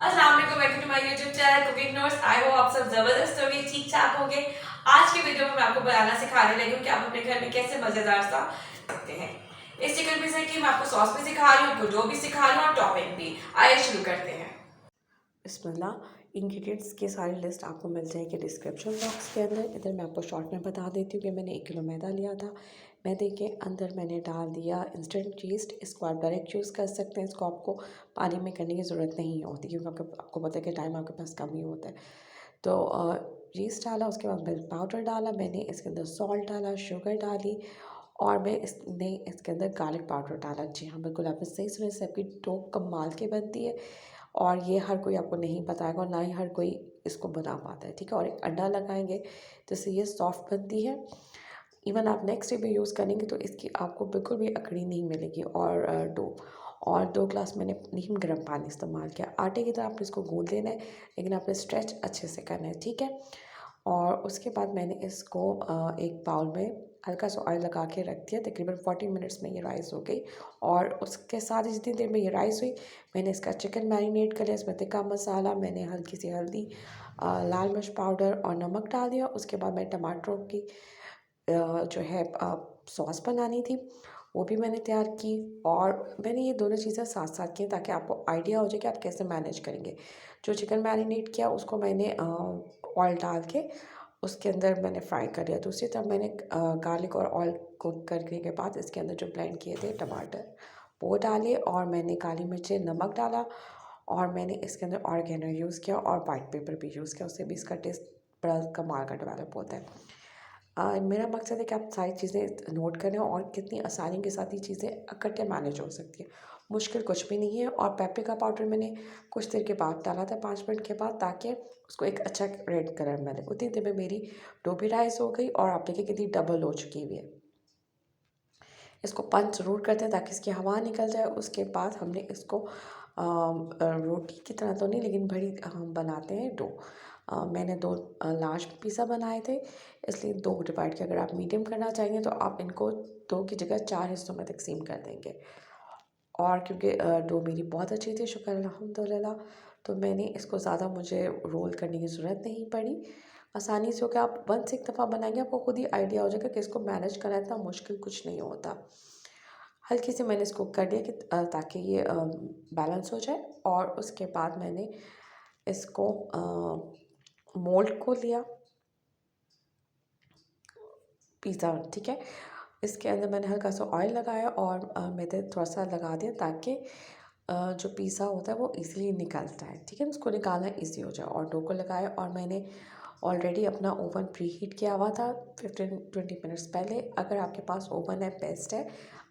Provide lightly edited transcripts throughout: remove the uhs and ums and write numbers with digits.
अस्सलाम वालेकुम, welcome to my YouTube channel cooking notes. I hope आप सब जबरदस्त होंगे, ठीक ठाक होंगे। आज की वीडियो में मैं आपको बनाना सिखाने लगी हूँ कि आप अपने घर में कैसे मजेदार सा सकते हैं। इस चिकन पिज़्ज़ा की मैं आपको सॉस भी सिखा रही हूँ, आपको डो भी सिखा रही हूँ और टॉपिंग भी। आइए शुरू करते हैं। बिस्मिल्लाह। इंग्रेडिएंट्स की सारी लिस्ट आपको मिल जाएगी डिस्क्रिप्शन बॉक्स के अंदर। इधर मैं आपको शॉर्ट में बता देती हूँ कि मैंने 1 किलो मैदा लिया था। मैदे के अंदर मैंने डाल दिया इंस्टेंट यीस्ट। इसको आप डायरेक्ट यूज़ कर सकते हैं, इसको आपको पानी में करने की ज़रूरत नहीं होती क्योंकि आपको पता है कि टाइम आपके पास कम ही होता है। तो यीस्ट डाला, उसके बाद मिल्क पाउडर डाला मैंने, इसके अंदर सॉल्ट डाला, शुगर डाली और मैं इसके अंदर गार्लिक पाउडर डाला। जी हाँ, बिल्कुल आपने सही सुना, इससे आपकी डो कमाल की बनती है और ये हर कोई आपको नहीं बताएगा और ना ही हर कोई इसको बना पाता है, ठीक है। और एक अंडा लगाएंगे तो इससे ये सॉफ्ट बनती है। इवन आप नेक्स्ट डे भी यूज़ करेंगे तो इसकी आपको बिल्कुल भी अकड़ी नहीं मिलेगी। और डो और 2 ग्लास मैंने नीम गर्म पानी इस्तेमाल किया। आटे की तरह आपने इसको गूँथ लेना है, लेकिन आपने स्ट्रेच अच्छे से करना है, ठीक है। और उसके बाद मैंने इसको एक बाउल में हल्का सा ऑयल लगा के रख दिया। तकरीबन 40 मिनट्स में ये राइस हो गई और उसके साथ ही जितनी देर में ये राइस हुई, मैंने इसका चिकन मैरिनेट कर लिया। इसमें तिक्का मसाला, मैंने हल्की सी हल्दी, लाल मिर्च पाउडर और नमक डाल दिया। उसके बाद मैं टमाटरों की जो है सॉस बनानी थी, वो भी मैंने तैयार की। और मैंने ये दोनों चीज़ें साथ-साथ की ताकि आपको आइडिया हो जाए कि आप कैसे मैनेज करेंगे। जो चिकन मैरिनेट किया उसको मैंने ऑयल डाल के उसके अंदर मैंने फ्राई कर लिया। दूसरी तरफ मैंने गार्लिक और ऑयल कुक करने के बाद इसके अंदर जो ब्लेंड किए थे टमाटर, वो डाले और मैंने काली मिर्चें, नमक डाला और मैंने इसके अंदर ऑरिगेनो यूज़ किया और व्हाइट पेपर भी यूज़ किया। उससे भी इसका टेस्ट बड़ा कमाल का डेवलप होता है। मेरा मकसद है कि आप सारी चीज़ें नोट करें और कितनी आसानी के साथ ये चीज़ें इकट्ठे मैनेज हो सकती है। मुश्किल कुछ भी नहीं है। और पेपरिका पाउडर मैंने कुछ देर के बाद डाला था, 5 मिनट के बाद, ताकि उसको एक अच्छा रेड कलर मिले। उतनी देर में मेरी डो भी राइस हो गई और आप देखिए कितनी डबल हो चुकी हुई है। इसको पंच ज़रूर करते हैं ताकि इसकी हवा निकल जाए। उसके बाद हमने इसको रोटी की तरह तो नहीं, लेकिन बड़ी हम बनाते हैं डो। मैंने 2 लार्ज पिज़्ज़ा बनाए थे, इसलिए 2 डिवाइड किया। अगर आप मीडियम करना चाहेंगे तो आप इनको 2 की जगह 4 हिस्सों में तक़सीम कर देंगे। और क्योंकि डो मेरी बहुत अच्छी थी, शुक्र अल्हम्दुलिल्लाह, तो मैंने इसको ज़्यादा मुझे रोल करने की ज़रूरत नहीं पड़ी। आसानी से हो गया। आप 1 से एक दफ़ा बनाएँगे, आपको खुद ही आइडिया हो जाएगा कि इसको मैनेज करना इतना मुश्किल कुछ नहीं होता। हल्की सी मैंने इसको कर दिया कि ताकि ये बैलेंस हो जाए। और उसके बाद मैंने इसको मोल्ड को लिया पिज़्ज़ा, ठीक है। इसके अंदर मैंने हल्का सा ऑयल लगाया और मैंने थोड़ा-सा लगा दिया ताकि जो पिज़्ज़ा होता है वो ईज़िली निकलता है, ठीक है। उसको निकालना ईज़ी हो जाए। और डो को लगाया और मैंने ऑलरेडी अपना ओवन प्री हीट किया हुआ था 15-20 मिनट्स पहले। अगर आपके पास ओवन है बेस्ट है,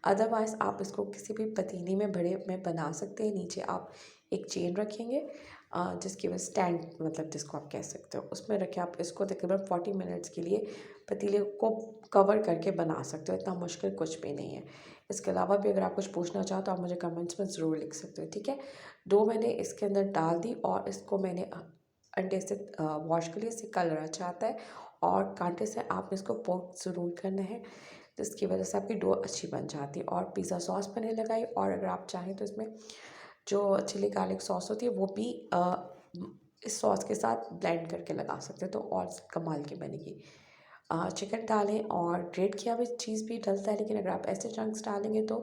अदरवाइज़ आप इसको किसी भी पतीली में बड़े में बना सकते हैं। नीचे आप एक चेन रखेंगे जिसकी वजह स्टैंड, मतलब जिसको आप कह सकते हो, उसमें रख के आप इसको तकरीबन 40 मिनट्स के लिए पतीले को कवर करके बना सकते हो। इतना मुश्किल कुछ भी नहीं है। इसके अलावा भी अगर आप कुछ पूछना चाहो तो आप मुझे कमेंट्स में ज़रूर लिख सकते हो, ठीक है। डो मैंने इसके अंदर डाल दी और इसको मैंने अंडे से वॉश कर लिया। इससे कलर अच्छा आता है और कांटे से आपने इसको पोक ज़रूर करना है, जिसकी वजह से आपकी डो अच्छी बन जाती है। और पिज़्ज़ा सॉस मैंने लगाई और अगर आप चाहें तो इसमें जो चिली गार्लिक सॉस होती है वो भी इस सॉस के साथ ब्लेंड करके लगा सकते हैं, तो और कमाल की बनेगी। चिकन डालें और ग्रेट किया हुआ चीज़ भी डलता है, लेकिन अगर आप ऐसे चंक्स डालेंगे तो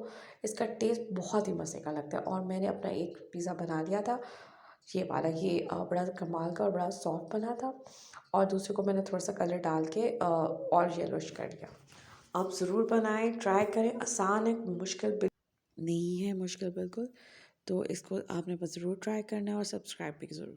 इसका टेस्ट बहुत ही मज़े का लगता है। और मैंने अपना एक पिज़्ज़ा बना लिया था, ये वाला, ये बड़ा कमाल का और बड़ा सॉफ्ट बना था। और दूसरे को मैंने थोड़ा सा कलर डाल के और येलोइश कर दिया। आप ज़रूर बनाएं, ट्राई करें। आसान है, मुश्किल नहीं है, मुश्किल बिल्कुल। तो इसको आपने बस ज़रूर ट्राई करना है और सब्सक्राइब भी ज़रूर